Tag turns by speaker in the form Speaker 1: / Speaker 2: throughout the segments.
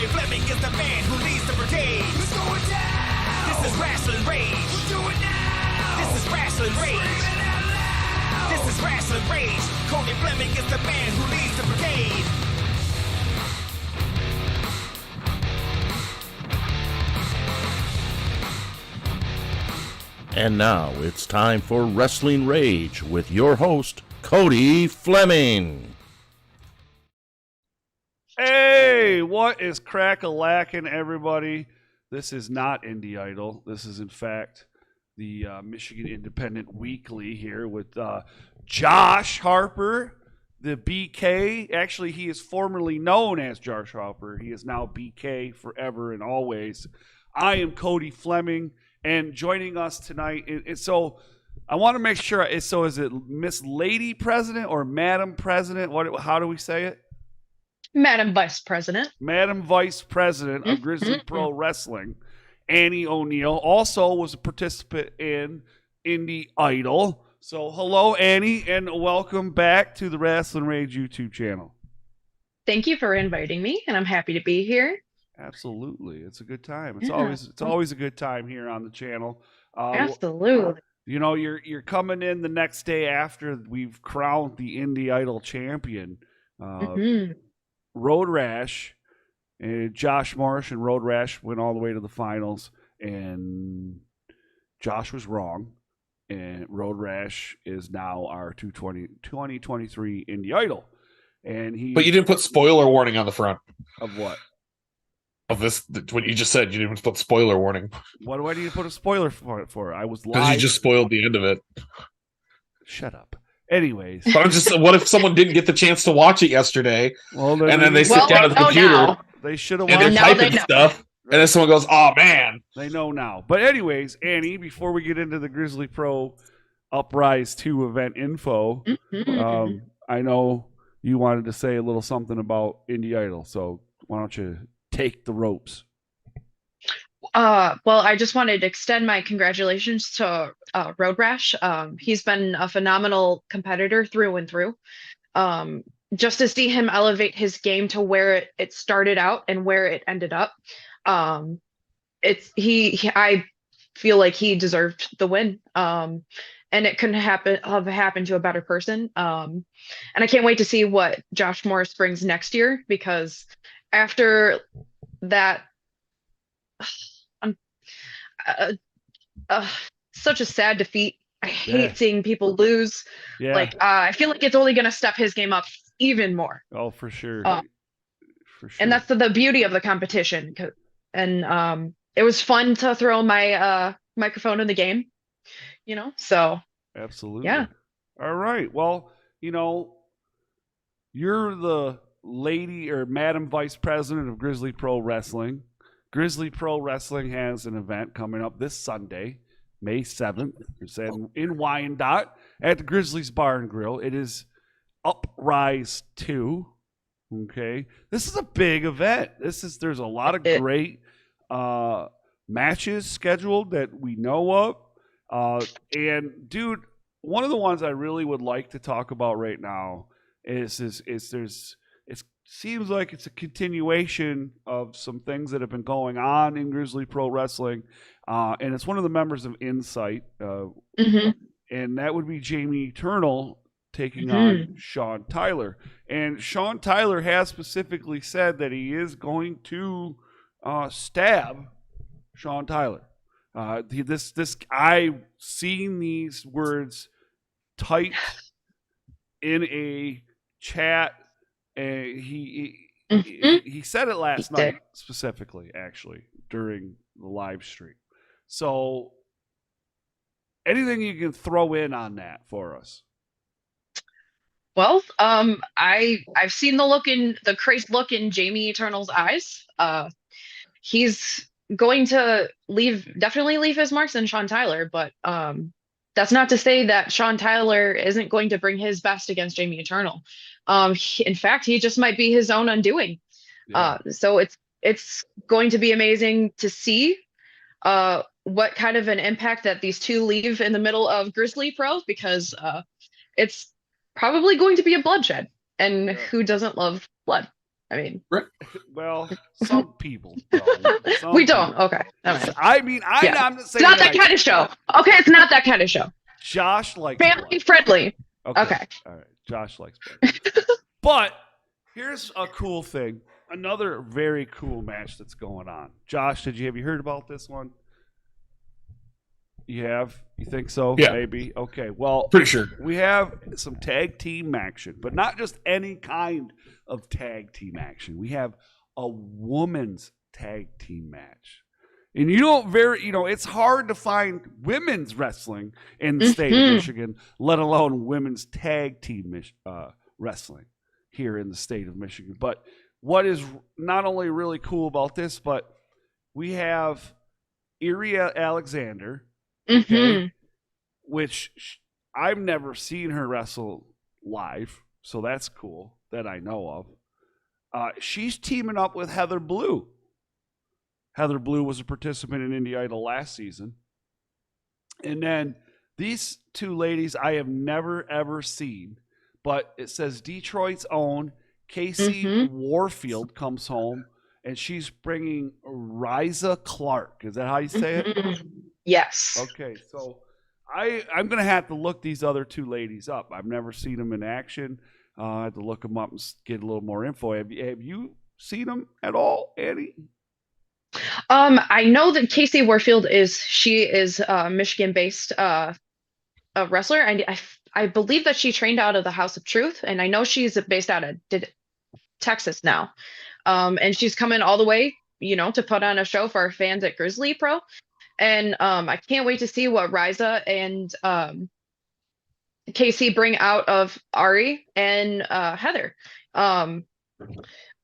Speaker 1: Cody Fleming is the man who leads the brigade. It's going down. This is Rasslin Rage. We'll do it now. This is Rasslin Rage. This is Rasslin Rage. Cody Fleming is the man who leads the brigade.
Speaker 2: And now it's time for Rasslin Rage with your host, Cody Fleming.
Speaker 3: Hey, what is crack-a-lackin', everybody? This is not Indie Idol. This is, in fact, the Michigan Independent Weekly here with Josh Harper, the BK. Actually, he is formerly known as Josh Harper. He is now BK forever and always. I am Cody Fleming. And joining us tonight, so I want to make sure. Is it Miss Lady President or Madam President? How do we say it?
Speaker 4: Madam Vice President.
Speaker 3: Madam Vice President of Grizzly Pro Wrestling, Annie O'Neill, also was a participant in Indie Idol. So hello, Annie, and welcome back to the Rasslin Rage YouTube channel.
Speaker 4: Thank you for inviting me, and I'm happy to be here.
Speaker 3: Absolutely, it's a good time. It's always a good time here on the channel.
Speaker 4: Absolutely.
Speaker 3: You know, you're coming in the next day after we've crowned the Indie Idol champion. Road Rash and Josh Marsh and Road Rash went all the way to the finals, and Josh was wrong. And Road Rash is now our 2023 Indie Idol. And
Speaker 5: But you didn't put spoiler warning on the front.
Speaker 3: Of what?
Speaker 5: Of this, what you just said. You didn't put spoiler warning.
Speaker 3: What do I need to put a spoiler for? I was live.
Speaker 5: Because you just spoiled the end of it.
Speaker 3: Shut up. Anyways.
Speaker 5: But I'm just, what if someone didn't get the chance to watch it yesterday, and then they sit down at the computer,
Speaker 4: now.
Speaker 3: They should have
Speaker 5: and
Speaker 3: watched
Speaker 5: they're typing stuff, and then someone goes, "Oh man!"
Speaker 3: They know now. But anyways, Annie, before we get into the Grizzly Pro Uprise 2 event info, I know you wanted to say a little something about Indie Idol, so why don't you take the ropes?
Speaker 4: Well, I just wanted to extend my congratulations to Road Rash. He's been a phenomenal competitor through and through. Just to see him elevate his game to where it started out and where it ended up, I feel like he deserved the win. And it couldn't have happened to a better person. And I can't wait to see what Josh Morris brings next year, because after that, such a sad defeat. I hate seeing people lose.
Speaker 3: Yeah.
Speaker 4: Like, I feel like it's only going to step his game up even more.
Speaker 3: Oh, for sure. For sure.
Speaker 4: And that's the beauty of the competition. And it was fun to throw my microphone in the game, so.
Speaker 3: Absolutely.
Speaker 4: Yeah.
Speaker 3: All right. Well, you're the lady or Madam Vice President of Grizzly Pro Wrestling. Grizzly Pro Wrestling has an event coming up this Sunday, May 7th. It's in Wyandotte at the Grizzlys Bar and Grill. It is Uprise 2. Okay. This is a big event. There's a lot of great matches scheduled that we know of. And dude, one of the ones I really would like to talk about right now is it seems like it's a continuation of some things that have been going on in Grizzly Pro Wrestling, and it's one of the members of Insight, and that would be Jamie Eternal taking on Sean Tyler. And Sean Tyler has specifically said that he is going to stab Sean Tyler. I've seen these words typed in a chat. He said it last night specifically, actually, during the live stream. So anything you can throw in on that for us?
Speaker 4: Well, I've seen the crazy look in Jamie Eternal's eyes. He's going to definitely leave his marks on Sean Tyler, but that's not to say that Sean Tyler isn't going to bring his best against Jamie Eternal. In fact, he just might be his own undoing. Yeah. So it's going to be amazing to see what kind of an impact that these two leave in the middle of Grizzly Pro, because it's probably going to be a bloodshed, and who doesn't love blood? I mean,
Speaker 3: well, some people don't.
Speaker 4: We don't. Okay. All right.
Speaker 3: I mean, I'm not saying
Speaker 4: it's not that kind of show. Okay, it's not that kind of show.
Speaker 3: Josh likes
Speaker 4: family friendly. Okay.
Speaker 3: All right. Josh likes blood. But here's a cool thing. Another very cool match that's going on. Josh, have you heard about this one? You have? You think so?
Speaker 5: Yeah.
Speaker 3: Maybe. Okay. Well,
Speaker 5: pretty sure.
Speaker 3: We have some tag team action, but not just any kind of tag team action. We have a women's tag team match. And it's hard to find women's wrestling in the state of Michigan, let alone women's tag team wrestling here in the state of Michigan. But what is not only really cool about this, but we have Iria Alexander, which I've never seen her wrestle live, so that's cool that I know of. She's teaming up with Heather Blue. Heather Blue was a participant in Indie Idol last season. And then these two ladies I have never, ever seen, but it says Detroit's own Casey Warfield comes home, and she's bringing Riza Clark. Is that how you say it?
Speaker 4: Yes.
Speaker 3: Okay, so I'm going to have to look these other two ladies up. I've never seen them in action. I have to look them up and get a little more info. Have you seen them at all, Annie?
Speaker 4: I know that Casey Warfield is Michigan-based a wrestler. I believe that she trained out of the House of Truth, and I know she's based out of Texas now. And she's coming all the way, to put on a show for our fans at Grizzly Pro. And I can't wait to see what Riza and Casey bring out of Ari and Heather.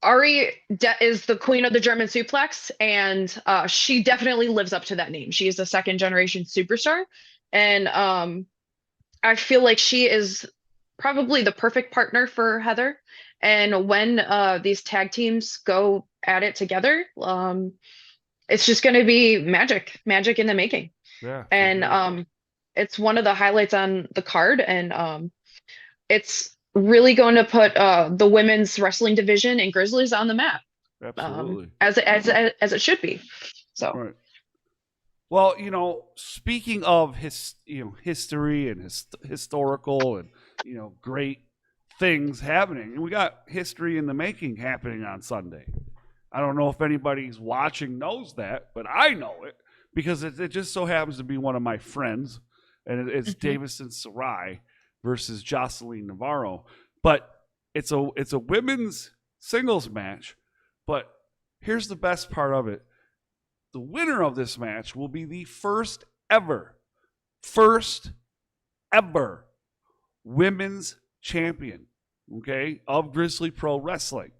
Speaker 4: Ari is the queen of the German suplex, and she definitely lives up to that name. She is a second-generation superstar, and I feel like she is probably the perfect partner for Heather. And when these tag teams go at it together, it's just going to be magic in the making.
Speaker 3: Yeah.
Speaker 4: And it's one of the highlights on the card, and it's really going to put the women's wrestling division and Grizzlies on the map.
Speaker 3: Absolutely.
Speaker 4: As it should be. So.
Speaker 3: Right. Well, speaking of history and historical and great things happening, and we got history in the making happening on Sunday. I don't know if anybody's watching knows that, but I know it because it just so happens to be one of my friends, and it's Davison Sarai versus Jocelyn Navarro. But it's a women's singles match. But here's the best part of it. The winner of this match will be the first ever women's champion, of Grizzly Pro Wrestling.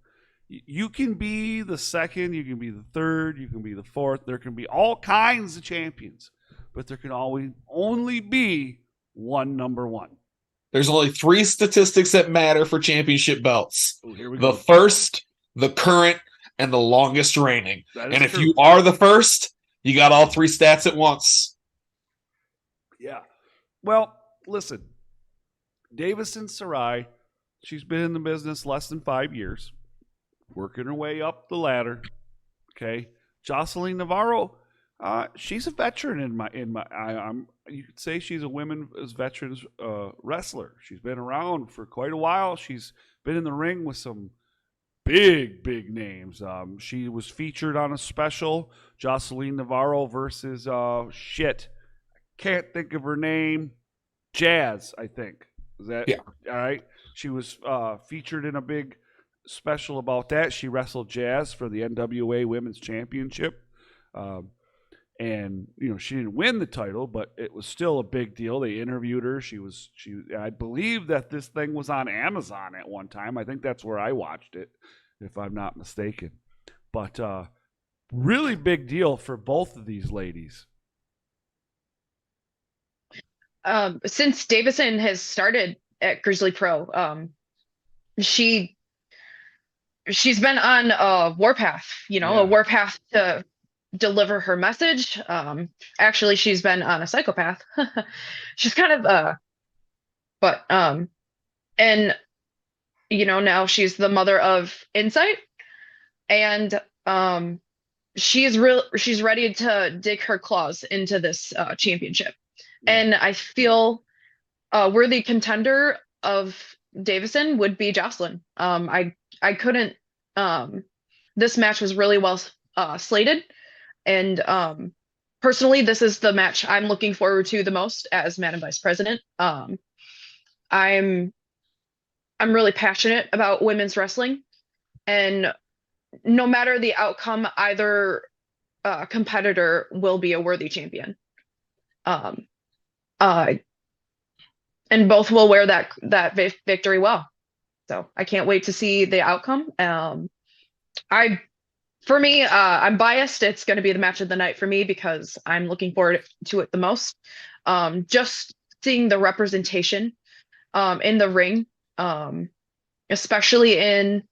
Speaker 3: You can be the second, you can be the third, you can be the fourth. There can be all kinds of champions, but there can only be one number one.
Speaker 5: There's only 3 statistics that matter for championship belts.
Speaker 3: Oh, here we
Speaker 5: the
Speaker 3: go.
Speaker 5: First, the current, and the longest reigning. And if
Speaker 3: true.
Speaker 5: you are the first, you got all 3 stats at once.
Speaker 3: Yeah. Well, listen, Davison Sarai, she's been in the business less than 5 years, working her way up the ladder. Okay. Jocelyn Navarro, she's a veteran you could say she's a women's veterans wrestler. She's been around for quite a while. She's been in the ring with some big names. She was featured on a special, Jocelyn Navarro versus can't think of her name. Jazz, I think. Is that all right? She was featured in a big special about that. She wrestled Jazz for the NWA Women's Championship. And she didn't win the title, but it was still a big deal. They interviewed her. I believe that this thing was on Amazon at one time. I think that's where I watched it, if I'm not mistaken. But really big deal for both of these ladies.
Speaker 4: Since Davison has started at Grizzly Pro, she's been on a warpath, a warpath to deliver her message. Actually, she's been on a psychopath. She's kind of and now she's the mother of Insight, and she's ready to dig her claws into this championship. And I feel a worthy contender of Davison would be Jocelyn. I couldn't. This match was really well slated, and personally, this is the match I'm looking forward to the most as Madam Vice President. I'm really passionate about women's wrestling, and no matter the outcome, either competitor will be a worthy champion. And both will wear that victory well. So I can't wait to see the outcome. For me, I'm biased. It's going to be the match of the night for me because I'm looking forward to it the most. Just seeing the representation in the ring, especially in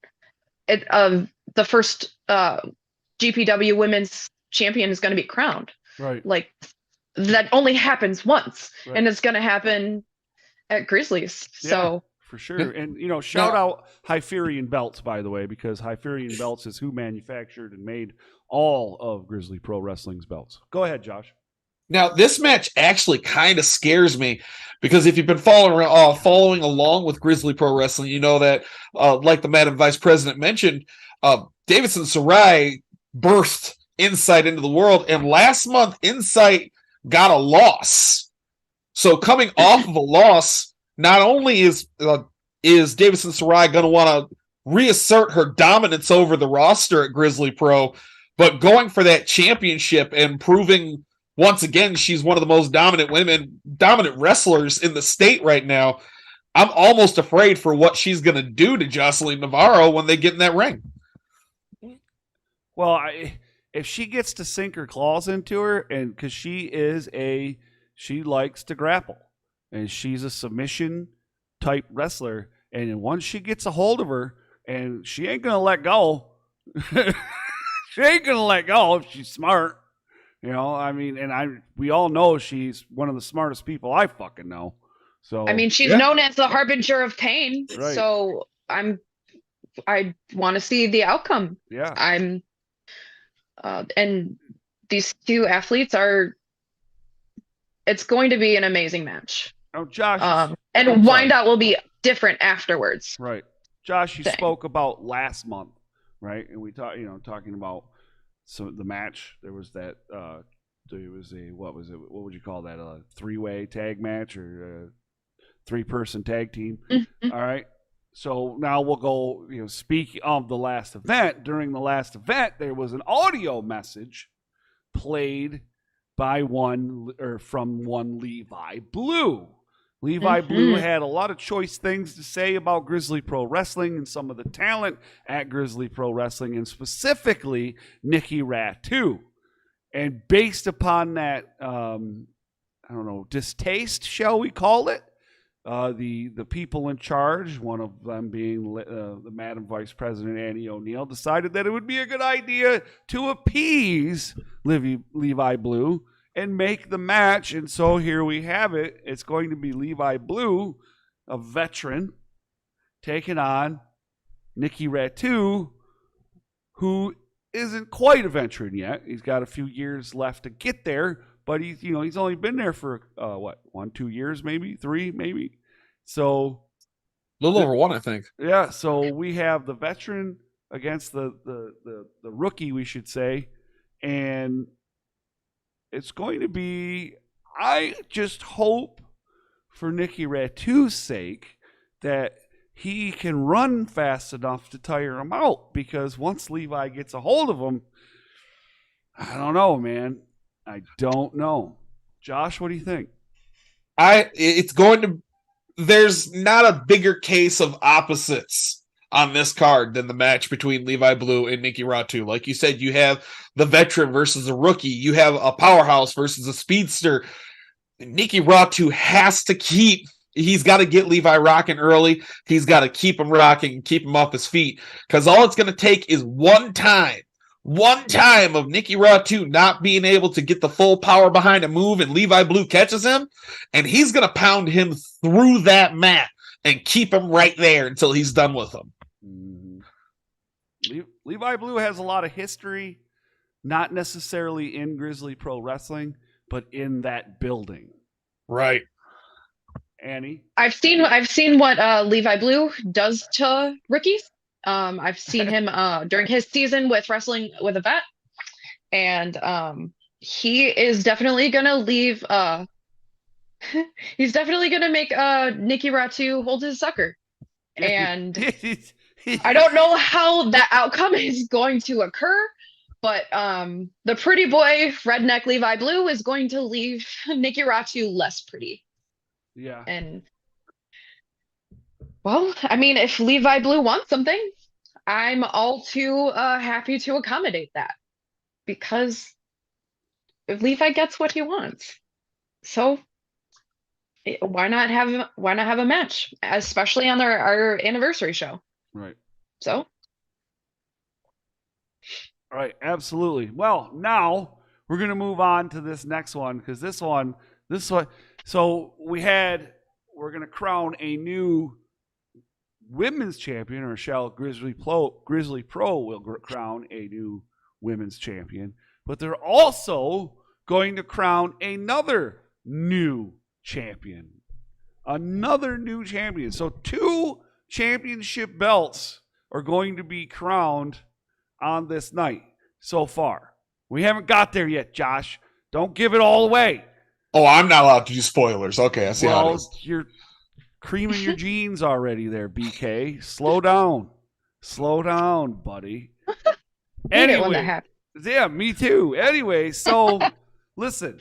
Speaker 4: the first GPW women's champion is going to be crowned.
Speaker 3: Right.
Speaker 4: Like that only happens once,
Speaker 3: right.
Speaker 4: And it's going to happen at Grizzlies.
Speaker 3: Yeah,
Speaker 4: so
Speaker 3: for sure. And shout out Hyperion Belts, by the way, because Hyperion Belts is who manufactured and made all of Grizzly Pro Wrestling's belts. Go ahead, Josh.
Speaker 5: Now, this match actually kind of scares me because if you've been following along with Grizzly Pro Wrestling, you know that, like the Madam Vice President mentioned, Davison Sarai birthed Insight into the world, and last month Insight got a loss. So coming off of a loss, not only is Davison Sarai going to want to reassert her dominance over the roster at Grizzly Pro, but going for that championship and proving once again she's one of the most dominant wrestlers in the state right now. I'm almost afraid for what she's going to do to Jocelyn Navarro when they get in that ring.
Speaker 3: Well, if she gets to sink her claws into her, and because she likes to grapple, and she's a submission type wrestler, and once she gets a hold of her, and she ain't gonna let go. She ain't gonna let go if she's smart. We all know she's one of the smartest people I fucking know. So
Speaker 4: she's known as the harbinger of pain.
Speaker 3: Right.
Speaker 4: So I want to see the outcome.
Speaker 3: Yeah.
Speaker 4: And these two athletes it's going to be an amazing match.
Speaker 3: Oh, Josh.
Speaker 4: And Wyandotte will be different afterwards.
Speaker 3: Right. Josh, you spoke about last month, right? And we talking about the match. There was that, there was what would you call that? A 3-way tag match or a 3-person tag team.
Speaker 4: Mm-hmm.
Speaker 3: All right. So now we'll go, speak of the last event. During the last event, there was an audio message played by from one Levi Blue. Levi Blue had a lot of choice things to say about Grizzly Pro Wrestling and some of the talent at Grizzly Pro Wrestling, and specifically Nikki Ratu. And based upon that, distaste, shall we call it, the people in charge, one of them being the Madam Vice President Annie O'Neill, decided that it would be a good idea to appease Levi Blue and make the match. And so here we have it. It's going to be Levi Blue, a veteran, taking on Nikki Ratu, who isn't quite a veteran yet. He's got a few years left to get there, but he's only been there for 1-2 years, maybe 3, maybe. So
Speaker 5: a little over 1, I think.
Speaker 3: Yeah. So we have the veteran against the rookie, we should say, and it's going to be. I just hope, for Nikki Ratu's sake, that he can run fast enough to tire him out, because once Levi gets a hold of him, I don't know, man. I don't know. Josh, what do you think?
Speaker 5: There's not a bigger case of opposites on this card than the match between Levi Blue and Nikki Ratu. Like you said, you have the veteran versus a rookie. You have a powerhouse versus a speedster. Nikki Ratu he's got to get Levi rocking early. He's got to keep him rocking and keep him off his feet, because all it's going to take is one time of Nikki Ratu not being able to get the full power behind a move, and Levi Blue catches him, and he's going to pound him through that mat and keep him right there until he's done with him.
Speaker 3: Levi Blue has a lot of history, not necessarily in Grizzly Pro Wrestling, but in that building.
Speaker 5: Right.
Speaker 3: Annie?
Speaker 4: I've seen what Levi Blue does to rookies. I've seen him during his season with Wrestling with a Vet, and he is definitely gonna leave. He's definitely gonna make Nikki Ratu hold his sucker, and I don't know how that outcome is going to occur, but the pretty boy redneck Levi Blue is going to leave Nikki Ratu less pretty.
Speaker 3: Yeah.
Speaker 4: And well, I mean, if Levi Blue wants something, I'm all too happy to accommodate that, because if Levi gets what he wants, so why not have a match, especially on our anniversary show?
Speaker 3: Right.
Speaker 4: So.
Speaker 3: Right, absolutely. Well, now we're going to move on to this next one, because this one, so we're going to crown a new women's champion, or shall Grizzly Pro will crown a new women's champion, but they're also going to crown another new champion. So 2 championship belts are going to be crowned on this night so far. We haven't got there yet, Josh. Don't give it all away.
Speaker 5: Oh, I'm not allowed to do spoilers. Okay, I see how it is.
Speaker 3: You're creaming your jeans already there, BK. Slow down, buddy. Anyway, yeah, me too. Anyway, so listen,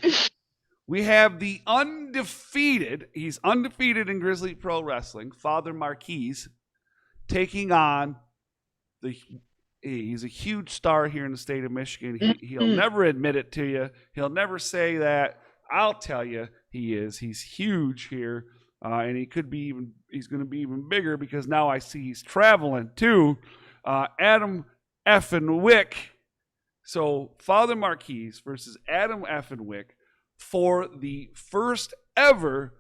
Speaker 3: we have the undefeated. He's undefeated in Grizzly Pro Wrestling. Father Marquise taking on He's a huge star here in the state of Michigan. He'll never admit it to you. He'll never say that. I'll tell you, he is. He's huge here, and he's going to be even bigger, because now I see he's traveling too. Adam effin Wick. So Father Marquise versus Adam effin Wick for the first ever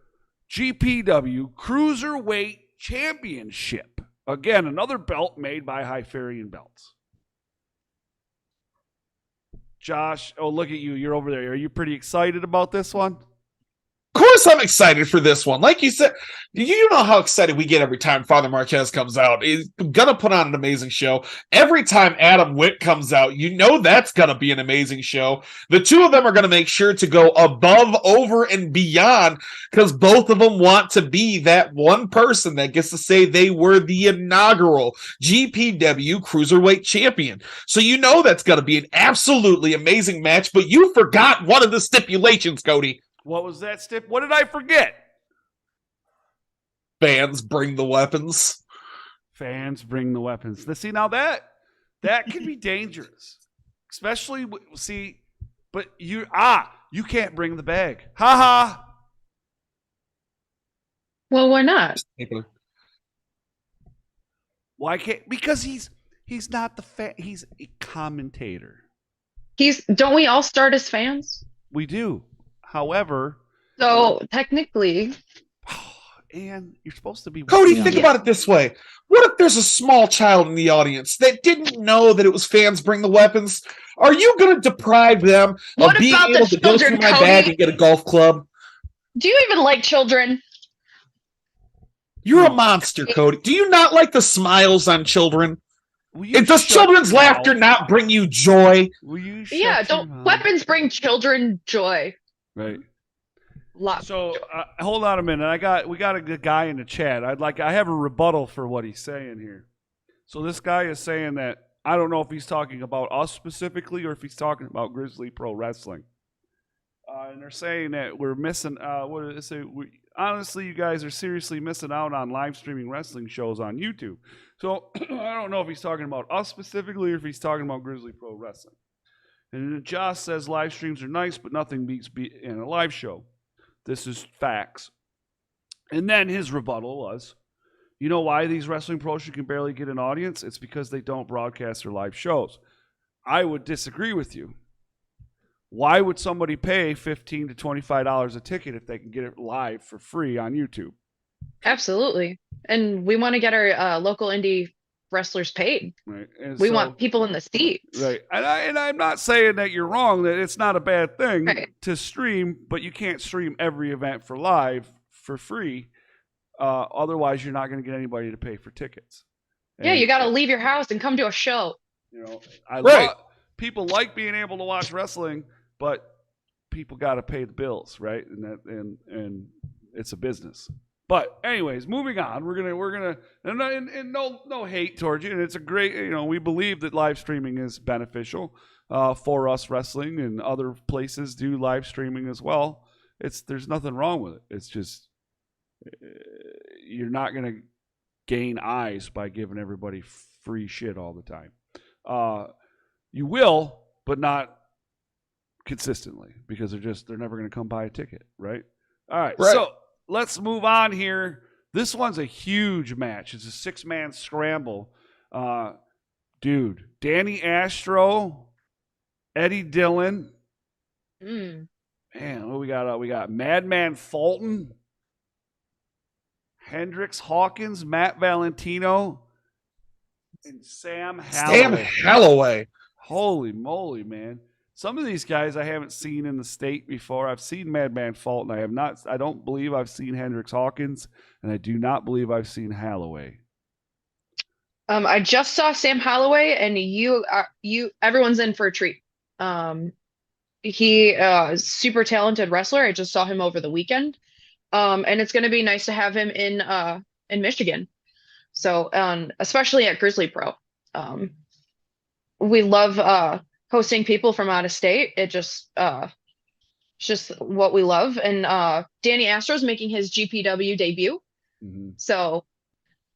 Speaker 3: GPW Cruiserweight Championship. Again, another belt made by Hyperion Belts. Josh, oh, look at you. You're over there. Are you pretty excited about this one?
Speaker 5: Of course I'm excited for this one. Like you said, you know how excited we get every time Father Marquez comes out. He's going to put on an amazing show. Every time Adam Witt comes out, you know that's going to be an amazing show. The two of them are going to make sure to go above, over, and beyond, because both of them want to be that one person that gets to say they were the inaugural GPW Cruiserweight Champion. So you know that's going to be an absolutely amazing match, but you forgot one of the stipulations, Cody.
Speaker 3: What was that stip? What did I forget?
Speaker 5: Fans bring the weapons.
Speaker 3: Fans bring the weapons. See, now that can be dangerous. Especially, but you can't bring the bag. Ha ha.
Speaker 4: Well, why not?
Speaker 3: Why can't? Because he's not the fan. He's a commentator.
Speaker 4: Don't we all start as fans?
Speaker 3: We do. However,
Speaker 4: so technically,
Speaker 3: and you're supposed to be.
Speaker 5: Cody, think about it this way. What if there's a small child in the audience that didn't know that it was fans bring the weapons? Are you going to deprive them of being able to go through my bag and get a golf club?
Speaker 4: Do you even like children?
Speaker 5: You're a monster, Cody. Do you not like the smiles on children? Does children's laughter not bring you joy?
Speaker 4: Don't weapons bring children joy?
Speaker 3: Right. So hold on a minute. We got a good guy in the chat. I have a rebuttal for what he's saying here. So this guy is saying that I don't know if he's talking about us specifically or if he's talking about Grizzly Pro Wrestling. And they're saying that we're missing. What did it say? Honestly, you guys are seriously missing out on live streaming wrestling shows on YouTube. So I don't know if he's talking about us specifically or if he's talking about Grizzly Pro Wrestling. And Josh says live streams are nice, but nothing beats in a live show. This is facts. And then his rebuttal was, you know why these wrestling promotions can barely get an audience? It's because they don't broadcast their live shows. I would disagree with you. Why would somebody pay $15 to $25 a ticket if they can get it live for free on YouTube?
Speaker 4: Absolutely. And we want to get our local indie wrestlers paid.
Speaker 3: Right. And
Speaker 4: We
Speaker 3: so,
Speaker 4: want people in the seats.
Speaker 3: right. And I'm not saying that you're wrong, that it's not a bad thing
Speaker 4: Right.
Speaker 3: to stream, but you can't stream every event for live for free. Otherwise, you're not going to get anybody to pay for tickets.
Speaker 4: Yeah,
Speaker 3: And,
Speaker 4: you got to leave your house and come to a show.
Speaker 3: You know, I
Speaker 5: Right.
Speaker 3: love people like being able to watch wrestling, but people got to pay the bills, right? And it's a business. But anyways, moving on. We're gonna and no hate towards you. And it's a great, we believe that live streaming is beneficial for us wrestling, and other places do live streaming as well. There's nothing wrong with it. It's just you're not gonna gain eyes by giving everybody free shit all the time. You will, but not consistently, because they're never going to come buy a ticket, right? All right, so let's move on here. This one's a huge match. It's a 6-man scramble. Dude, Danny Astro, Eddie Dillon. Man, what we got? We got Madman Fulton, Hendrix Hawkins, Matt Valentino, and Sam
Speaker 5: Holloway.
Speaker 3: Holy moly, man. Some of these guys I haven't seen in the state before. I've seen Madman Fulton. I don't believe I've seen Hendrix Hawkins, and I do not believe I've seen Holloway.
Speaker 4: I just saw Sam Holloway, and everyone's in for a treat. He is super talented wrestler. I just saw him over the weekend. And it's going to be nice to have him in Michigan. So, especially at Grizzly Pro. We love hosting people from out of state. It's just what we love. And Danny Astro's making his GPW debut.
Speaker 3: Mm-hmm.
Speaker 4: So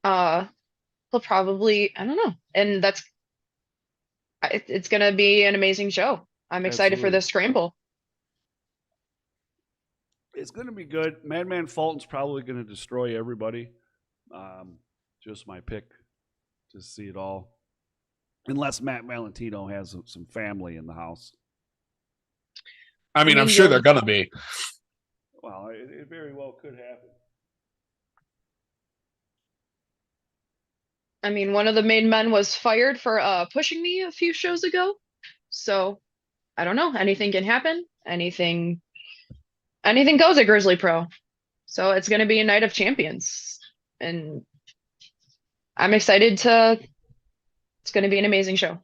Speaker 4: he'll probably, I don't know. And it's going to be an amazing show. I'm excited for this scramble.
Speaker 3: It's going to be good. Madman Fulton's probably going to destroy everybody. Just my pick to see it all. Unless Matt Valentino has some family in the house.
Speaker 5: I mean, I'm sure they're going to be.
Speaker 3: Well, it very well could happen.
Speaker 4: I mean, one of the main men was fired for pushing me a few shows ago. So, I don't know. Anything can happen. Anything goes at Grizzly Pro. So it's going to be a night of champions. And I'm excited it's going to be an amazing show.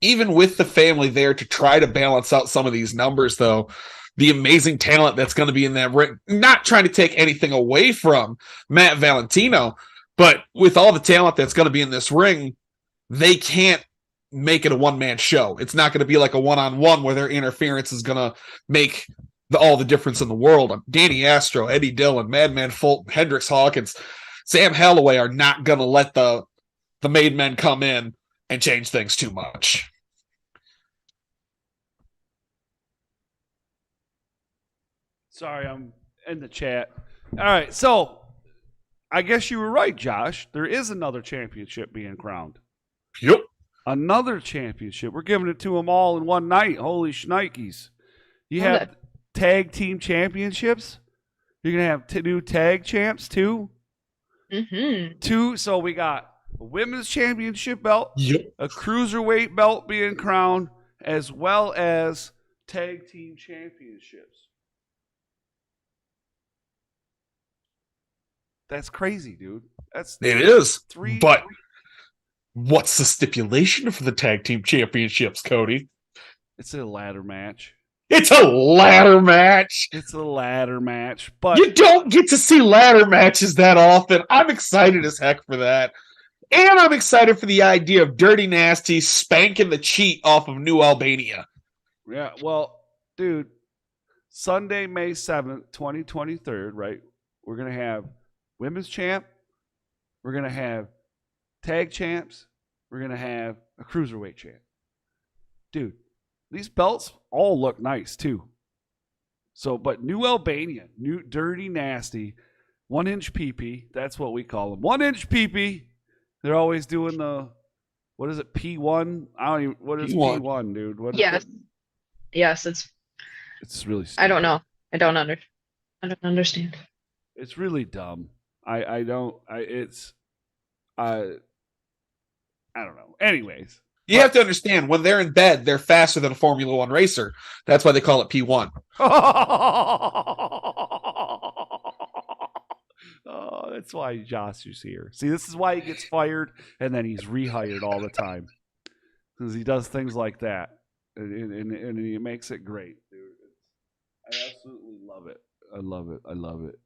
Speaker 5: Even with the family there to try to balance out some of these numbers, though, the amazing talent that's going to be in that ring, not trying to take anything away from Matt Valentino, but with all the talent that's going to be in this ring, they can't make it a one-man show. It's not going to be like a one-on-one where their interference is going to make all the difference in the world. Danny Astro, Eddie Dillon, Madman Fulton, Hendrix Hawkins, Sam Holloway are not going to let the made men come in and change things too much.
Speaker 3: Sorry, I'm in the chat. All right, so I guess you were right, Josh. There is another championship being crowned.
Speaker 5: Yep.
Speaker 3: Another championship. We're giving it to them all in one night. Holy shnikes. You have tag team championships. You're going to have new tag champs, too.
Speaker 4: Mm-hmm.
Speaker 3: Two. So we got a women's championship belt,
Speaker 5: Yep.
Speaker 3: a cruiserweight belt being crowned, as well as tag team championships. That's crazy, dude.
Speaker 5: It is.
Speaker 3: Three.
Speaker 5: But what's the stipulation for the tag team championships, Cody?
Speaker 3: It's a ladder match.
Speaker 5: It's a ladder match.
Speaker 3: It's a ladder match, but
Speaker 5: You don't get to see ladder matches that often. I'm excited as heck for that. And I'm excited for the idea of Dirty Nasty spanking the cheat off of New Albania.
Speaker 3: yeah, well, dude, Sunday, May 7th, 2023, right? We're going to have women's champ. We're going to have tag champs. We're going to have a cruiserweight champ. Dude, these belts all look nice, too. So, but New Albania, New Dirty Nasty, 1-inch PP, that's what we call them. 1-inch PP. They're always doing what is it, P1? What is P1, dude? What
Speaker 4: Yes. Yes,
Speaker 3: it's really stupid.
Speaker 4: I don't know. I don't understand.
Speaker 3: It's really dumb. I don't know. Anyways.
Speaker 5: You have to understand, when they're in bed, they're faster than a Formula One racer. That's why they call it P1.
Speaker 3: Oh, that's why Josh is here. See, this is why he gets fired, and then he's rehired all the time. Because he does things like that. And he makes it great, dude. I absolutely love it. I love it. I love it.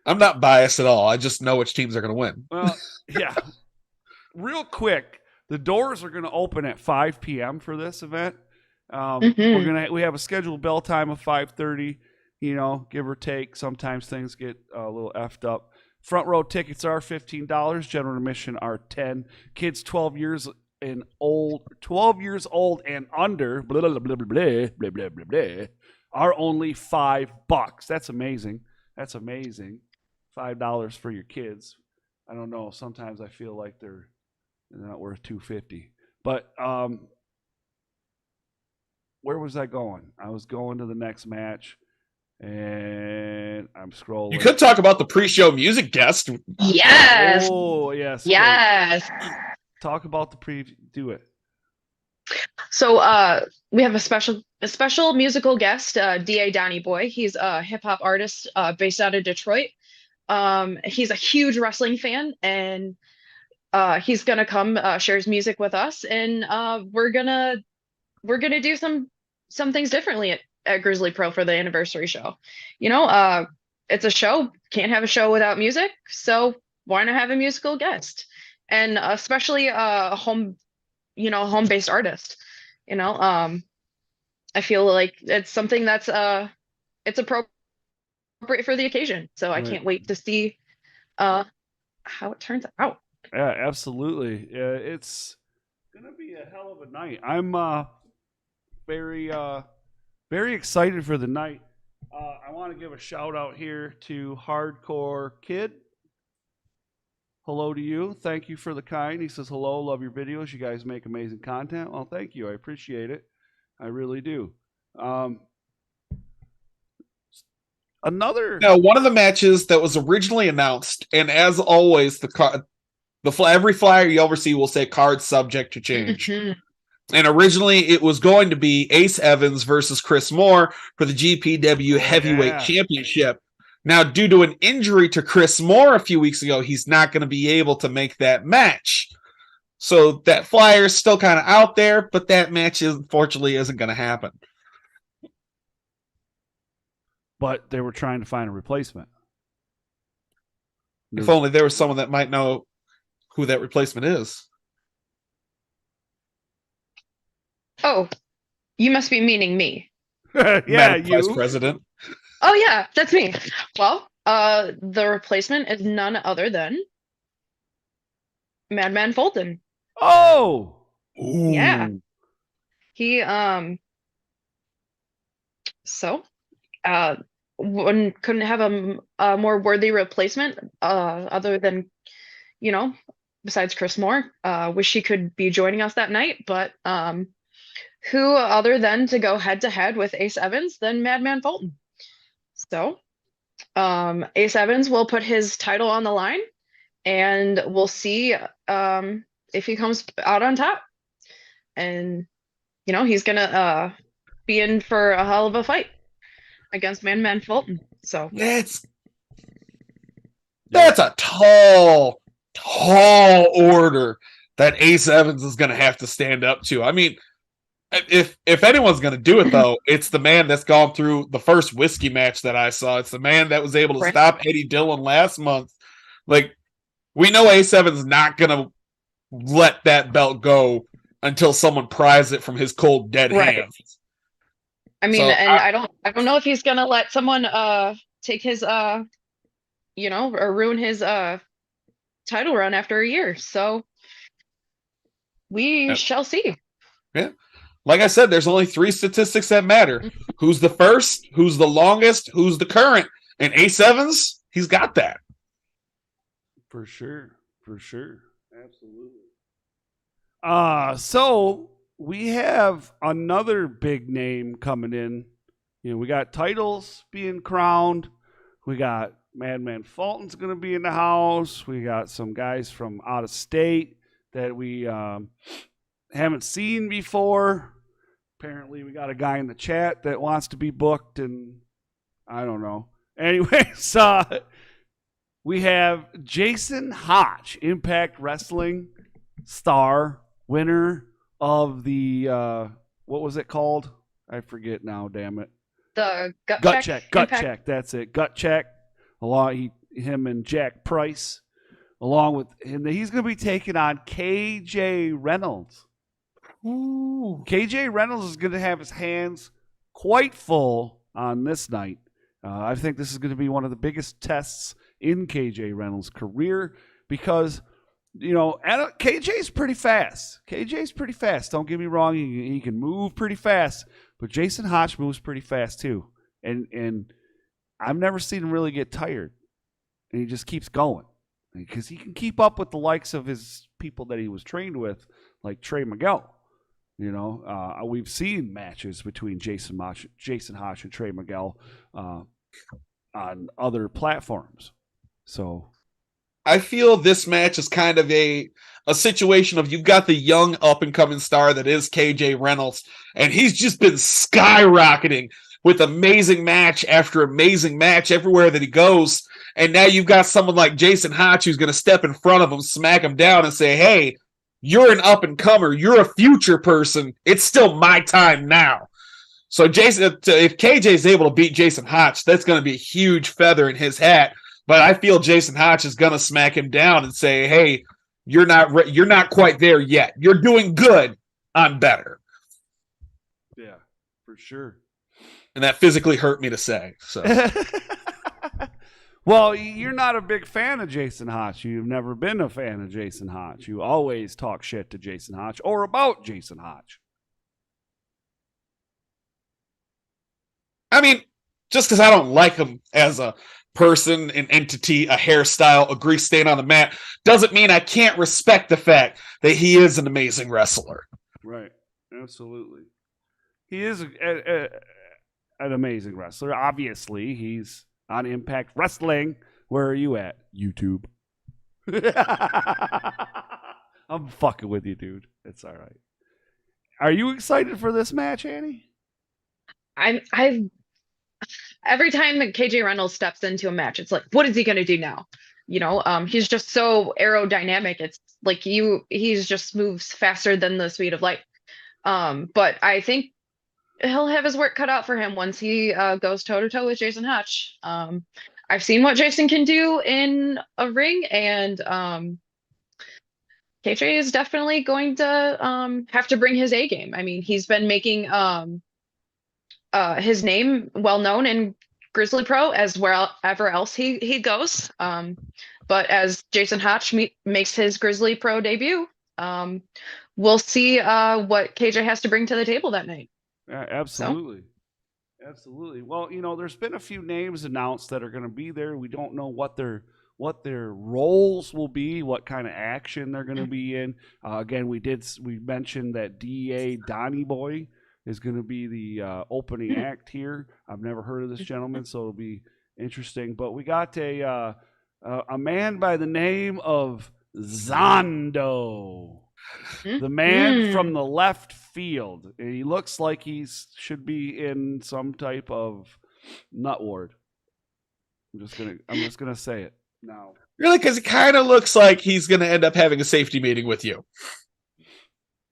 Speaker 5: I'm not biased at all. I just know which teams are going to win.
Speaker 3: Well, yeah. Real quick, the doors are going to open at 5 p.m. for this event. We have a scheduled bell time of 5:30. You know, give or take. Sometimes things get a little effed up. Front row tickets are $15. General admission are $10. Kids 12 years old and under, blah, blah, blah, blah, blah, blah, blah, blah, blah, are only $5. That's amazing. That's amazing. $5 for your kids. I don't know. Sometimes I feel like they're not worth $2.50. But where was I going? I was going to the next match. And I'm scrolling.
Speaker 5: You could talk about the pre-show music guest.
Speaker 4: Yes.
Speaker 3: Oh, yes.
Speaker 4: Yes.
Speaker 3: Talk about the preview. Do it.
Speaker 4: So we have a special musical guest, D.A. Donny Boy. He's a hip-hop artist based out of Detroit. He's a huge wrestling fan, and he's going to come share his music with us. And we're gonna do some things differently at Grizzly Pro for the anniversary show. You know, it's a show. Can't have a show without music. So why not have a musical guest? And especially a home-based artist. You know, I feel like it's something that's it's appropriate for the occasion. So I can't wait to see how it turns out.
Speaker 3: Yeah, absolutely. It's gonna be a hell of a night. I'm very excited for the night. I want to give a shout out here to Hardcore Kid. Hello to you. Thank you for the kind. He says, hello, love your videos. You guys make amazing content. Well, thank you. I appreciate it. I really do.
Speaker 5: Now, one of the matches that was originally announced, and as always, every flyer you ever see will say card subject to change. And originally it was going to be Ace Evans versus Chris Moore for the GPW Heavyweight Championship. Now, due to an injury to Chris Moore a few weeks ago, he's not going to be able to make that match. So that flyer is still kind of out there, but that match unfortunately isn't going to happen.
Speaker 3: But they were trying to find a replacement.
Speaker 5: If only there was someone that might know who that replacement is.
Speaker 4: Oh, you must be meaning me.
Speaker 3: Yeah,
Speaker 5: Vice President.
Speaker 4: Oh yeah, that's me. Well, the replacement is none other than Madman Fulton.
Speaker 3: Oh,
Speaker 5: Ooh.
Speaker 4: Yeah. He one couldn't have a more worthy replacement other than, you know, besides Chris Moore. Wish he could be joining us that night, but who other than to go head to head with Ace Evans than Madman Fulton? So Ace Evans will put his title on the line, and we'll see if he comes out on top. And, you know, he's going to be in for a hell of a fight against Madman Fulton. So
Speaker 5: That's a tall order that Ace Evans is going to have to stand up to. I mean, if anyone's going to do it, though, it's the man that's gone through the first whiskey match that I saw. It's the man that was able to stop Eddie Dillon last month. Like, we know Ace Evans not going to let that belt go until someone pries it from his cold, dead hands.
Speaker 4: I mean, I don't know if he's going to let someone take his, or ruin his title run after a year. So we shall see.
Speaker 5: Yeah. Like I said, there's only 3 statistics that matter. Who's the first, who's the longest, who's the current. And Ace Evans, he's got that.
Speaker 3: For sure. Absolutely. So we have another big name coming in. You know, we got titles being crowned. We got Madman Fulton's going to be in the house. We got some guys from out of state that we haven't seen before. Apparently, we got a guy in the chat that wants to be booked, and I don't know. Anyways, we have Jason Hotch, Impact Wrestling star, winner of the what was it called? I forget now. Damn it.
Speaker 4: The gut check.
Speaker 3: Gut check. That's it. Gut check. Him and Jack Price, along with him. He's going to be taking on KJ Reynolds.
Speaker 5: Ooh.
Speaker 3: KJ Reynolds is going to have his hands quite full on this night. I think this is going to be one of the biggest tests in KJ Reynolds' career because, KJ's pretty fast. KJ's pretty fast. Don't get me wrong. He can move pretty fast, but Jason Hotch moves pretty fast too. And I've never seen him really get tired. And he just keeps going because he can keep up with the likes of his people that he was trained with, like Trey Miguel. We've seen matches between Jason Hotch and Trey Miguel on other platforms. So
Speaker 5: I feel this match is kind of a situation of you've got the young up-and-coming star that is KJ Reynolds, and he's just been skyrocketing with amazing match after amazing match everywhere that he goes. And now you've got someone like Jason Hotch who's going to step in front of him, smack him down, and say, hey, you're an up-and-comer. You're a future person. It's still my time now. So Jason, if KJ is able to beat Jason Hotch, that's going to be a huge feather in his hat. But I feel Jason Hotch is going to smack him down and say, hey, you're not quite there yet. You're doing good. I'm better.
Speaker 3: Yeah, for sure.
Speaker 5: And that physically hurt me to say. So.
Speaker 3: Well, you're not a big fan of Jason Hotch. You've never been a fan of Jason Hotch. You always talk shit to Jason Hotch or about Jason Hotch.
Speaker 5: I mean, just because I don't like him as a person, an entity, a hairstyle, a grease stain on the mat, doesn't mean I can't respect the fact that he is an amazing wrestler.
Speaker 3: Right. Absolutely. He is an amazing wrestler. Obviously, he's on Impact Wrestling. Where are you at? YouTube. I'm fucking with you, dude. It's all right. Are you excited for this match, Annie?
Speaker 4: I've every time that KJ Reynolds steps into a match, it's like, what is he going to do now? He's just so aerodynamic. It's like he just moves faster than the speed of light. But I think he'll have his work cut out for him once he goes toe to toe with Jason Hotch. I've seen what Jason can do in a ring, and KJ is definitely going to have to bring his A game. I mean, he's been making his name well known in Grizzly Pro as wherever else he goes. But as Jason Hotch makes his Grizzly Pro debut, we'll see what KJ has to bring to the table that night.
Speaker 3: Yeah, absolutely. So. Absolutely. Well, there's been a few names announced that are going to be there. We don't know what their roles will be, what kind of action they're going to be in. Again, we mentioned that DA Donnie Boy is going to be the opening act here. I've never heard of this gentleman, so it'll be interesting. But we got a man by the name of Zondo, the man from the left field. And he looks like he should be in some type of nut ward. I'm just gonna say it now.
Speaker 5: Really, because it kind of looks like he's going to end up having a safety meeting with you.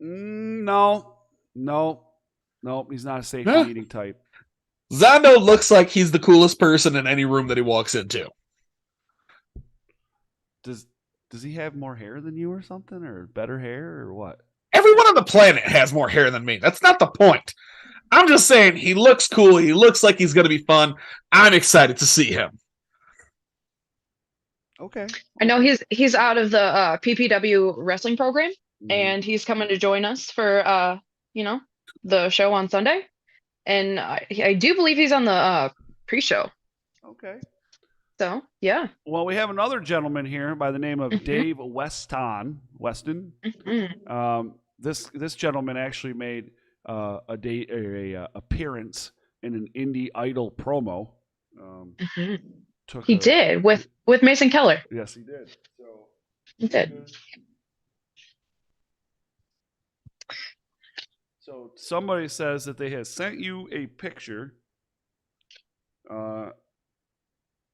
Speaker 3: No, he's not a safety meeting type.
Speaker 5: Zondo looks like he's the coolest person in any room that he walks into.
Speaker 3: Does he have more hair than you or something, or better hair, or what?
Speaker 5: Everyone on the planet has more hair than me. That's not the point. I'm just saying he looks cool. He looks like he's going to be fun. I'm excited to see him.
Speaker 3: Okay.
Speaker 4: I know he's out of the PPW wrestling program, and he's coming to join us for the show on Sunday. And I do believe he's on the pre-show.
Speaker 3: Okay.
Speaker 4: So, yeah.
Speaker 3: Well, we have another gentleman here by the name of Dave Weston. This gentleman actually made a appearance in an Indie Idol promo.
Speaker 4: He did with Mason Keller.
Speaker 3: Yes, he did. So
Speaker 4: he did.
Speaker 3: So somebody says that they have sent you a picture.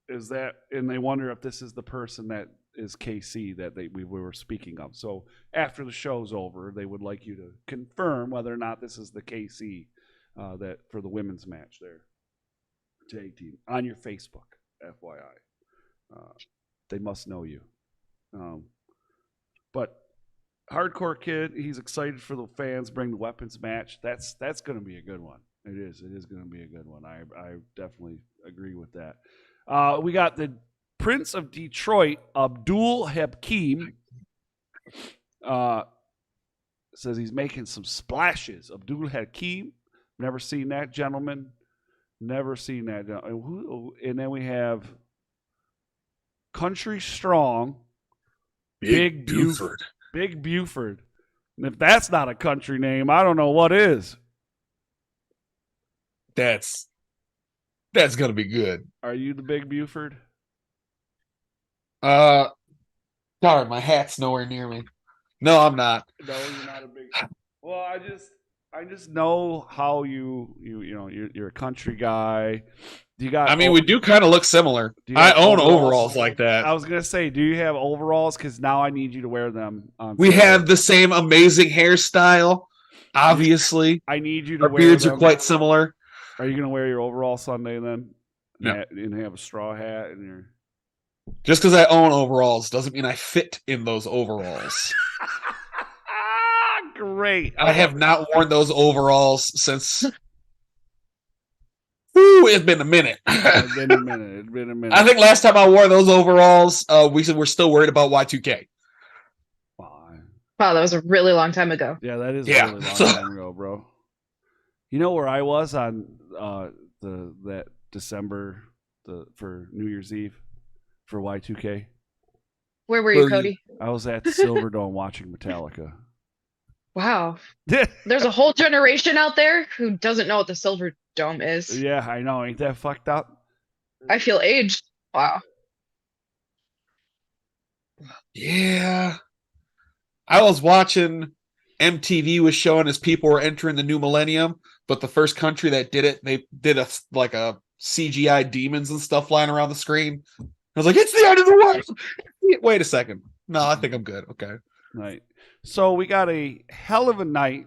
Speaker 3: Is that, and they wonder if this is the person that is KC that we were speaking of. So after the show's over, they would like you to confirm whether or not this is the KC that for the women's match there. Tag team on your Facebook, FYI. They must know you. But Hardcore Kid, he's excited for the fans. Bring the weapons match. That's going to be a good one. It is. It is going to be a good one. I definitely agree with that. We got the Prince of Detroit, Abdul Hakim. Says he's making some splashes. Abdul Hakim. Never seen that gentleman. Never seen that. And then we have Country Strong. Big Buford. Big Buford. And if that's not a country name, I don't know what is.
Speaker 5: That's going to be good.
Speaker 3: Are you the Big Buford?
Speaker 5: Sorry, my hat's nowhere near me. No, I'm not.
Speaker 3: No, you're not a big. Well, I just know how you're a country guy. You got.
Speaker 5: I mean, we do kind of look similar. I own overalls like that.
Speaker 3: I was gonna say, do you have overalls? Because now I need you to wear them.
Speaker 5: We have the same amazing hairstyle. Obviously,
Speaker 3: I need you to.
Speaker 5: Our beards are quite similar.
Speaker 3: Are you gonna wear your overall Sunday then?
Speaker 5: No.
Speaker 3: And have a straw hat and your.
Speaker 5: Just because I own overalls doesn't mean I fit in those overalls.
Speaker 3: Great.
Speaker 5: I have not worn those overalls since. It's been a minute.
Speaker 3: It's been a minute.
Speaker 5: I think last time I wore those overalls, we said we're still worried about Y2K.
Speaker 4: Wow, that was a really long time ago.
Speaker 3: Yeah, that is a really long time ago, bro. You know where I was on that December for New Year's Eve for Y2K?
Speaker 4: Where were you, Cody?
Speaker 3: I was at the Silverdome watching Metallica.
Speaker 4: Wow. There's a whole generation out there who doesn't know what the Silver Dome is.
Speaker 3: Yeah, I know. Ain't that fucked up?
Speaker 4: I feel aged. Wow.
Speaker 5: Yeah. I was watching MTV was showing as people were entering the new millennium, but the first country that did it, they did a CGI demons and stuff flying around the screen. I was like, it's the end of the world. Wait a second. No, I think I'm good. Okay.
Speaker 3: Right. So we got a hell of a night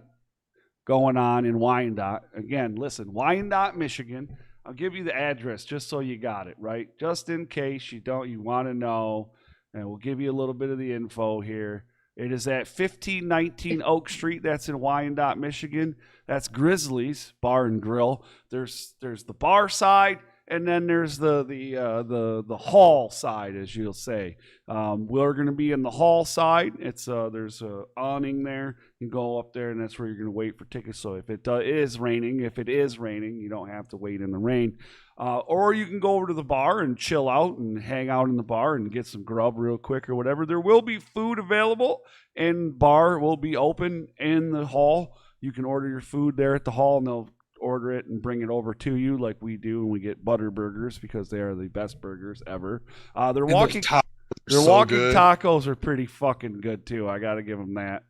Speaker 3: going on in Wyandotte. Again, listen, Wyandotte, Michigan. I'll give you the address just so you got it, right? Just in case you want to know, and we'll give you a little bit of the info here. It is at 1519 Oak Street. That's in Wyandotte, Michigan. That's Grizzlys Bar and Grill. There's the bar side, and then there's the hall side, as you'll say. We're going to be in the hall side. There's a awning there. You can go up there, and that's where you're going to wait for tickets. So if it is raining, you don't have to wait in the rain. Or you can go over to the bar and chill out and hang out in the bar and get some grub real quick or whatever. There will be food available, and bar will be open in the hall. You can order your food there at the hall, and they'll order it and bring it over to you like we do, and we get butter burgers because they are the best burgers ever. Their walking tacos are pretty fucking good too. I got to give them that.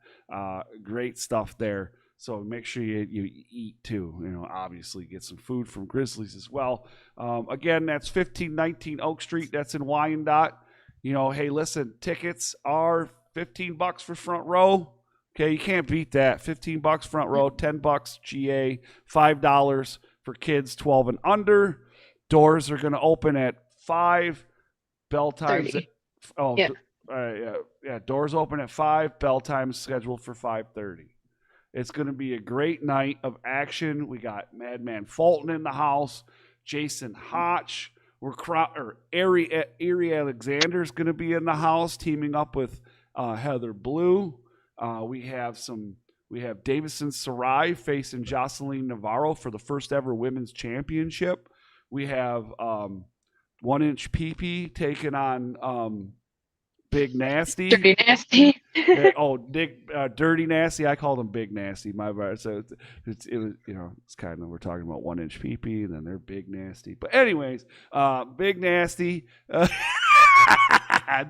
Speaker 3: Great stuff there. So make sure you eat too. Obviously get some food from Grizzlies as well. Again, that's 1519 Oak Street. That's in Wyandotte. Hey, listen, tickets are $15 for front row. Okay, you can't beat that. $15 front row, $10 GA, $5 for kids 12 and under. Doors are going to open at 5. Bell times
Speaker 4: 30.
Speaker 3: Doors open at 5. Bell times scheduled for 5:30. It's going to be a great night of action. We got Madman Fulton in the house, Jason Hotch. Erie Alexander's going to be in the house, teaming up with Heather Blue. We have Davison Sarai facing Jocelyn Navarro for the first ever women's championship. We have 1 Inch PP taking on Big Nasty.
Speaker 4: Dirty Nasty.
Speaker 3: Dirty Nasty. I called him Big Nasty. My bad. So it's kind of, we're talking about 1 Inch PP, and then they're Big Nasty. But anyways, Big Nasty.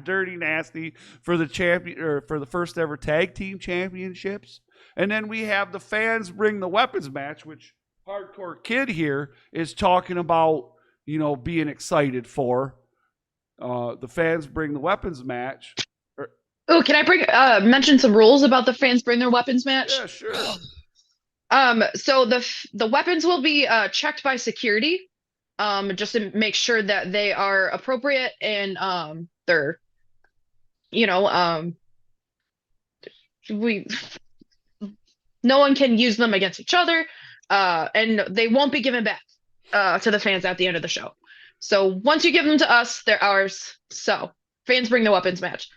Speaker 3: Dirty Nasty for the champion, or for the first ever tag team championships. And then we have the fans bring the weapons match, which Hardcore Kid here is talking about, being excited for. The fans bring the weapons match.
Speaker 4: Oh, can I mention some rules about the fans bring their weapons match?
Speaker 3: Yeah, sure.
Speaker 4: So the weapons will be checked by security, just to make sure that they are appropriate and they're, no one can use them against each other, and they won't be given back to the fans at the end of the show. So once you give them to us, they're ours. So fans bring the weapons match.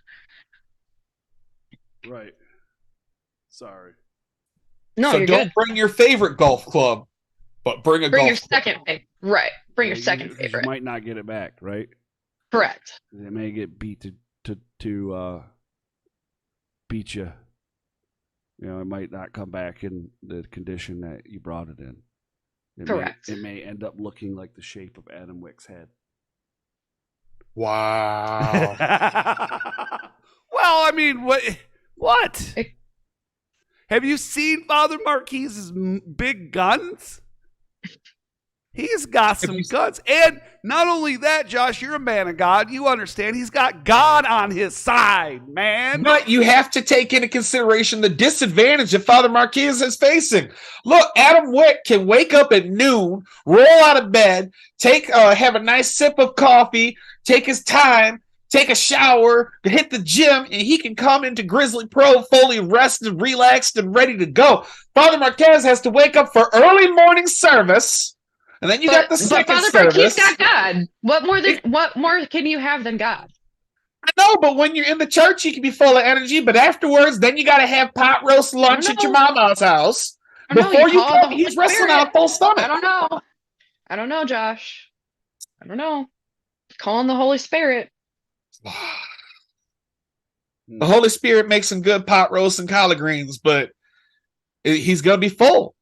Speaker 3: Right. Sorry.
Speaker 4: No,
Speaker 5: so
Speaker 4: you're
Speaker 5: don't
Speaker 4: good.
Speaker 5: bring your favorite golf club, but bring
Speaker 4: Bring
Speaker 5: golf
Speaker 4: your
Speaker 5: club.
Speaker 4: second favorite. Right. Bring your second
Speaker 3: You
Speaker 4: favorite.
Speaker 3: might not get it back, right?
Speaker 4: Correct.
Speaker 3: They may get beat to beat you. It might not come back in the condition that you brought it in.
Speaker 4: Correct.
Speaker 3: It may end up looking like the shape of Adam Wick's head.
Speaker 5: Wow.
Speaker 3: Well, I mean, what? Have you seen Father Marquise's big guns? He's got some guns. And not only that, Josh, you're a man of God. You understand. He's got God on his side, man.
Speaker 5: But you have to take into consideration the disadvantage that Father Marquez is facing. Look, Adam Wick can wake up at noon, roll out of bed, have a nice sip of coffee, take his time, take a shower, hit the gym, and he can come into Grizzly Pro fully rested, relaxed, and ready to go. Father Marquez has to wake up for early morning service. And then you got the second
Speaker 4: Father
Speaker 5: service.
Speaker 4: Marquez got God. What more can you have than God?
Speaker 5: I know, but when you're in the church, you can be full of energy. But afterwards, then you got to have pot roast lunch at your mama's house. Before you come, he's wrestling on a full stomach.
Speaker 4: I don't know, Josh. I don't know. Calling the Holy Spirit.
Speaker 5: The Holy Spirit makes some good pot roast and collard greens, but he's going to be full.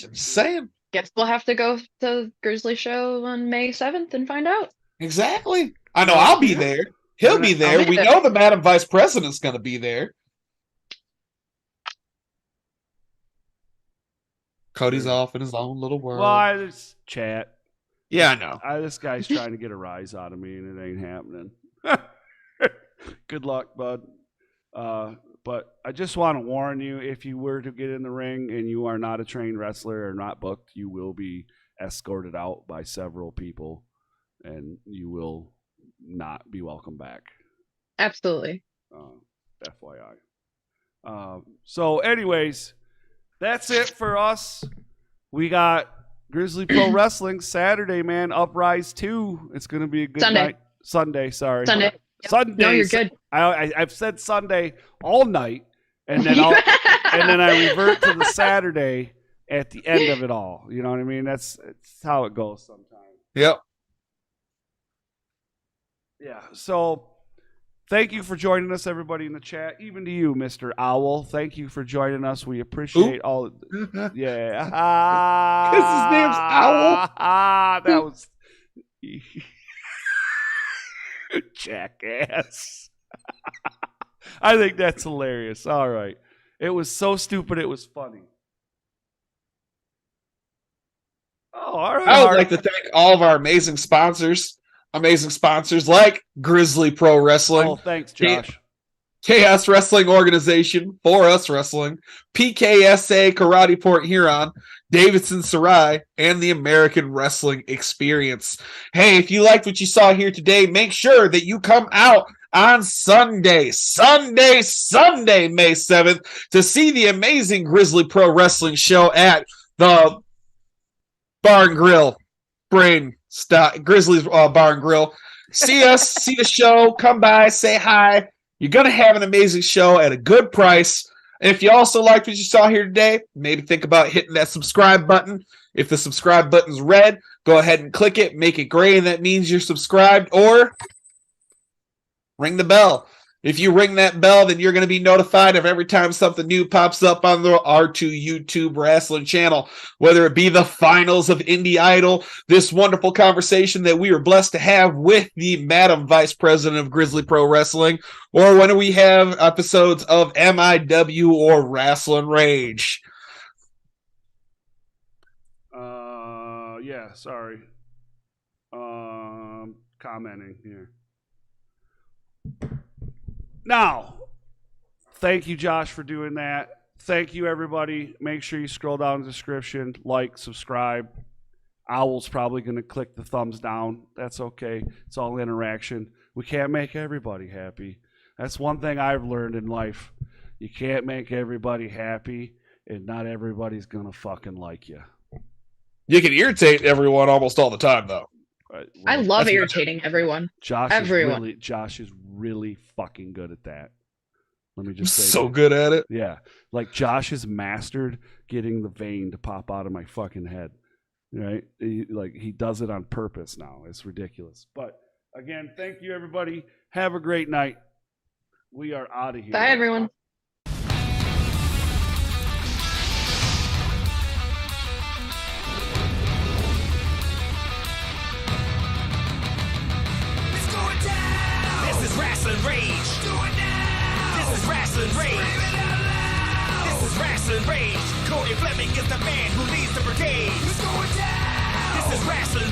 Speaker 5: I'm just saying.
Speaker 4: Guess we'll have to go to the Grizzly show on May 7th and find out.
Speaker 5: Exactly. I know I'll be there. He'll be there. We know the Madam Vice President's going to be there. Cody's off in his own little world.
Speaker 3: Well, I just chat.
Speaker 5: Yeah, I know.
Speaker 3: This guy's trying to get a rise out of me, and it ain't happening. Good luck, bud. But I just want to warn you, if you were to get in the ring and you are not a trained wrestler or not booked, you will be escorted out by several people, and you will not be welcome back.
Speaker 4: Absolutely.
Speaker 3: FYI. So anyways, that's it for us. We got Grizzly Pro Wrestling Saturday, man. Uprise 2. It's going to be a good night. Sunday, sorry.
Speaker 4: Sunday.
Speaker 3: Sunday.
Speaker 4: No, you're good.
Speaker 3: I've said Sunday all night, and then I revert to the Saturday at the end of it all. You know what I mean? That's how it goes sometimes.
Speaker 5: Yep.
Speaker 3: Yeah. So thank you for joining us, everybody in the chat. Even to you, Mr. Owl. Thank you for joining us. We appreciate all. Yeah.
Speaker 5: His name's Owl.
Speaker 3: That was jackass. I think that's hilarious. All right. It was so stupid it was funny. Oh, all right.
Speaker 5: I would like to thank all of our amazing sponsors like Grizzly Pro Wrestling.
Speaker 3: Oh, thanks, Josh.
Speaker 5: Chaos Wrestling Organization, For Us Wrestling, PKSA Karate Port Huron, Davison Sarai, and the American Wrestling Experience. Hey, if you liked what you saw here today, make sure that you come out on Sunday, May 7th, to see the amazing Grizzly Pro Wrestling show at the Bar and Grill, Grizzly's Bar and Grill. See us, see the show, come by, say hi. You're going to have an amazing show at a good price. And if you also liked what you saw here today, maybe think about hitting that subscribe button. If the subscribe button's red, go ahead and click it, make it gray, and that means you're subscribed, or ring the bell. If you ring that bell, then you're going to be notified of every time something new pops up on the R2 YouTube wrestling channel, whether it be the finals of Indie Idol, this wonderful conversation that we are blessed to have with the Madam Vice President of Grizzly Pro Wrestling, or when we have episodes of MIW or Rasslin Rage.
Speaker 3: Yeah, sorry. Commenting here. Now, thank you, Josh, for doing that. Thank you, everybody. Make sure you scroll down the description, like, subscribe. Owl's probably going to click the thumbs down. That's okay. It's all interaction. We can't make everybody happy. That's one thing I've learned in life. You can't make everybody happy, and not everybody's going to fucking like you.
Speaker 5: You can irritate everyone almost all the time, though.
Speaker 4: I love irritating everyone.
Speaker 3: Josh is really fucking good at that. Let me just say
Speaker 5: so
Speaker 3: that.
Speaker 5: Good at it.
Speaker 3: Yeah. Like Josh has mastered getting the vein to pop out of my fucking head. Right? He does it on purpose now. It's ridiculous. But again, thank you everybody. Have a great night. We are out of here.
Speaker 4: Bye everyone.
Speaker 1: This is Rasslin Rage. Do it now. This is Rasslin Rage. This is Rasslin Rage. Cody Fleming is the man who leads the brigade. This is Rasslin